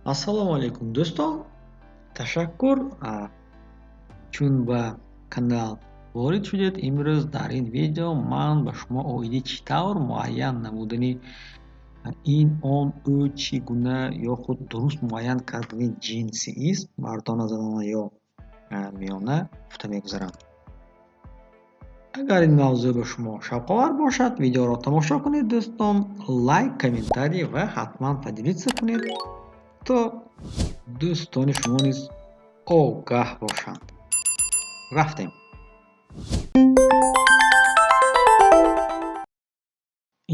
Ассалому алейкум дӯстон. Ташаккур чун ба канал ворид шудед. Имрӯз дар ин видео ман ба шумо оиди чӣ тавр муайян намудани ин он ӯ чӣ гуна ё худ дуруст муайян кардани ҷинси ism мардона занона ё миёна гуфта мегузарам. Агар ин мавзӯъ ба шумо шавқовар бошад, видеоро тамошо кунед дӯстон, лайк, комментарий ва ҳатман поделиться кунед, то дӯстони шумо низ огаҳ бошанд. Рафтем.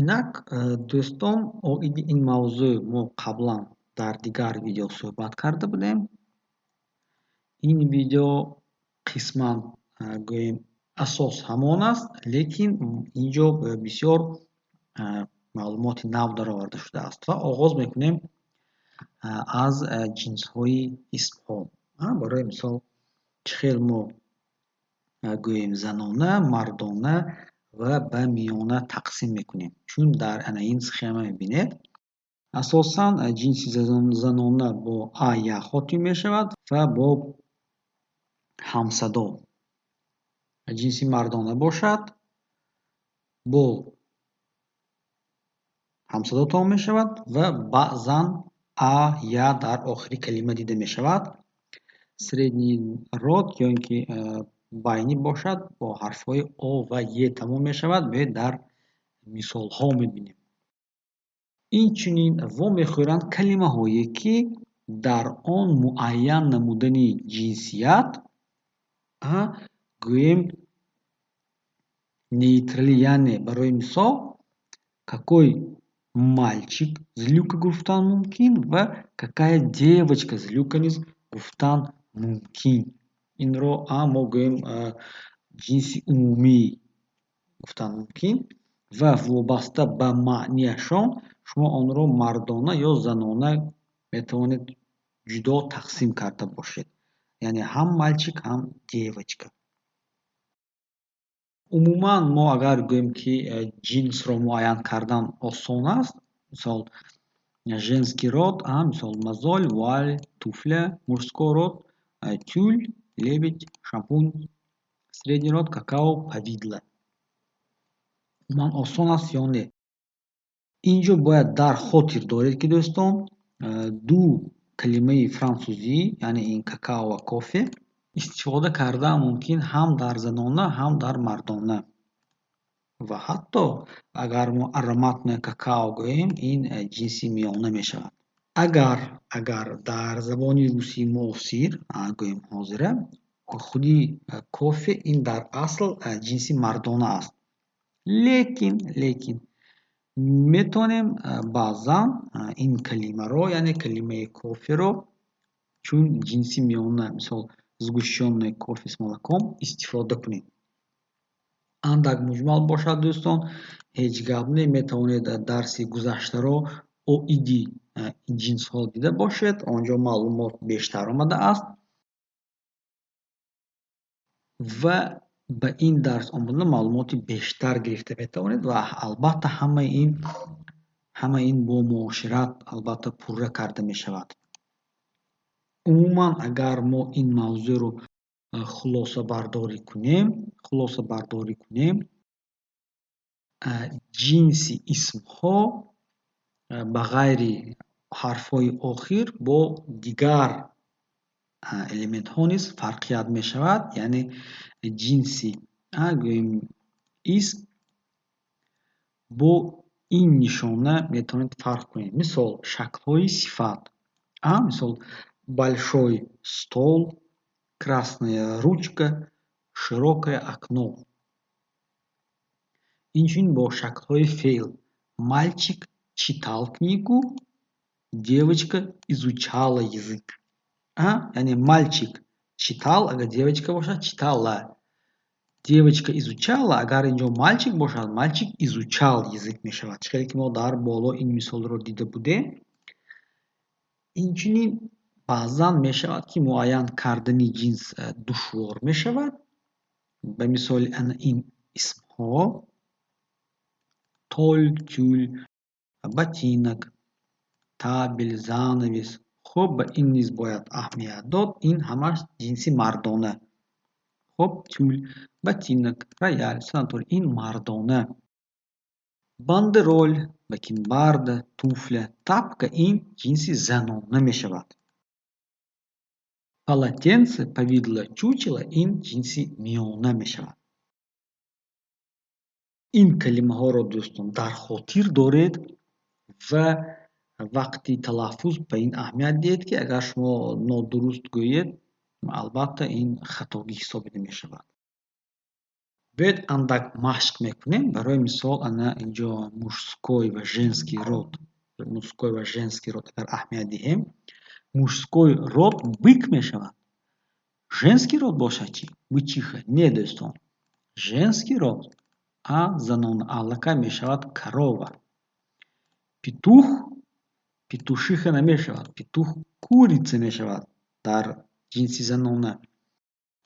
Инак дӯстон, оиди ин мавзӯъ мо қаблан дар дигар видео суҳбат карда будем. Ин видео қисман гӯем асос ҳамон аст, лекин инҷо бисёр маълумоти нав дароварда шудааст ва оғоз мекунем аз ҷинсҳои исмҳо. Барои мисол чӣ хел мо гӯем занона, мардона ва ба миёна тақсим мекунем. Чун дар ин схема мебинед, асосан ҷинси занона бо а-я хотим мешавад ва бо ҳамсадо. ҷинси мардона бошад, бо ҳамсадо тамом мешавад ва баъзан а-я дар охири калима дида мешавад. Средний род ё ин ки байнӣ бошад, бо ҳарфҳои о ва е тамом мешавад. Биёед дар мисолҳо мебинем. Инчунин вомехӯранд калимаҳое ки дар он муайян намудани ҷинсият гӯем нейтрали, яъне барои мисол какой мальчик злюка гуфтан мумкин ва какая девочка злюка низ гуфтан мумкин. Инро мо гӯем ҷинси умумӣ гуфтан мумкин ва вобаста ба маънияшон шумо онро мардона ё занона метавонед ҷудо тақсим карда бошед. Яъне ҳам мальчик, ҳам девочка. Умуман мо агар гӯем ки ҷинсро муайян кардан осон аст, мисол женский род, мисол мозоль, вуаль, туфля, мужской род, тюль, лебедь, шампунь, средний род, какао, повидло. Умуман осон аст ё не? Инҷо бояд дар хотир доред ки дӯстон, ду калимаи французӣ, яъне ин какао ва кофе истифода кардан мумкин ҳам дар занона, ҳам дар мардона. Ва ҳатто агар мо ароматное какао гӯем, ин ҷинси миёна мешавад. Агар дар забони русии муосир, гӯем ҳозира, худи кофе ин дар асл ҷинси мардона аст. Лекин метавонем баъзан ин калимаро, яъне калимаи коферо чун ҷинси миёна, мисол сгущённое кофе с молоком истифода кунем. Андак муҷмал бошад дӯстон, ҳеҷ гап не, метавонед дарси гузаштаро оиди ҷинсҳо дида бошед. Онҷо маълумот бештар омадааст ва ба ин дарс омада маълумоти бештар гирифта метавонед ва албатта ҳама ин бо муошират албатта пурра карда мешавад. Умуман агар мо ин мавзӯъро хулосабардорӣ кунем, ҷинси исмҳо ба ғайри ҳарфҳои охир бо дигар элементҳо низ фарқият мешавад. Яъне ҷинси гӯем исм бо ин нишона метавонед фарқ кунед. Мисол шаклҳои сифат, мисол большой стол, красная ручка, широкое окно. Инчунин бо шаклҳои феъл мальчик читал книгу, девочка изучала язык. Яъне мальчик читал, агар девочка бошад читала. Девочка изучала, агар инҷо мальчик бошад, мальчик изучал язык мешавад. Чӣ хеле ки мо дар боло ин мисолро дида будем. Инчунин баъзан мешавад ки муайян кардани ҷинс душвор мешавад. Ба мисоли ин исмҳо: толь, тюль, ботинок, табель, занавес, خب به این نیز باید اهمیت داد. این همش جنسی مردانه. خب тюль, ботинок, рояль, сантор این مردانه. باندرول, بکینبارد, توفله, تапка این جنسی زنانه می شود. полотенце, повидло, чучело این جنسی میانه می شود. این کلمه ها را دوستان در خاطر دارید و وقتی تلفظ به این اهمیت دهید که اگر شما نادرست گویید البته این خطاگی حسابیده می شود. بیاید اندک مشق میکنیم. برای مثال انا اینجا мужской و женский род. мужской و женский род اگر اهمیت دهیم мужской род بیک می شود. женский род باشد چی؟ بچیخه. نه دوستان. женский род زنان алака می شود корова. петух петушиха نمی شود. петух курица می شود در جنسی زنانه.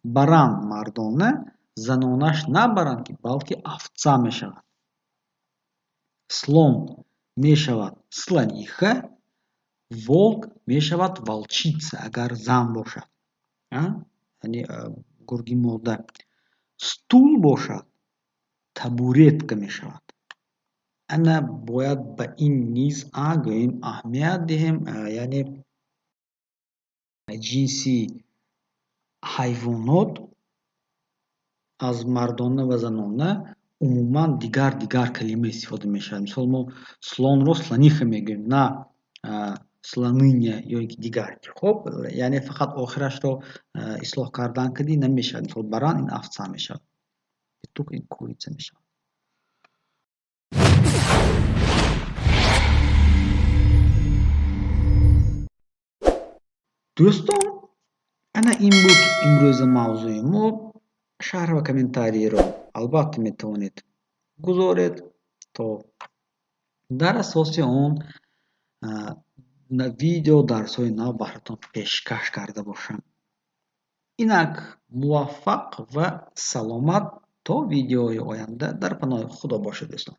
баран مردانه زنانش نه баран بلکه овца می شود. слон می شود слониха. волк می شود волчица اگر زن باشد. یعنی گرگی ماده. стул باشد табуретка می شود. انا باید به این نیز گوییم اهمیت دهیم. یعنی جنسی حیوانات از مردانه و زنانه عموما دیگر کلمه استفاده می شود. مثال ما слон رو слониха میگوییم نه слоныня یا دیگر. خب یعنی فقط آخرش رو اصلاح کردن کردی نمی شود. مثال баран این овца می شود. петух این курица می شود. دوستان انا این بود امروز موضوع ما. شرح و کامنتاری رو البته میتوانید گذارید تا در اساس اون ویدیو درس های نو براتون پیشکش کرده باشم. اینک موفق و سلامت تا ویدیوهای آینده در پناه خدا باشید دوستان.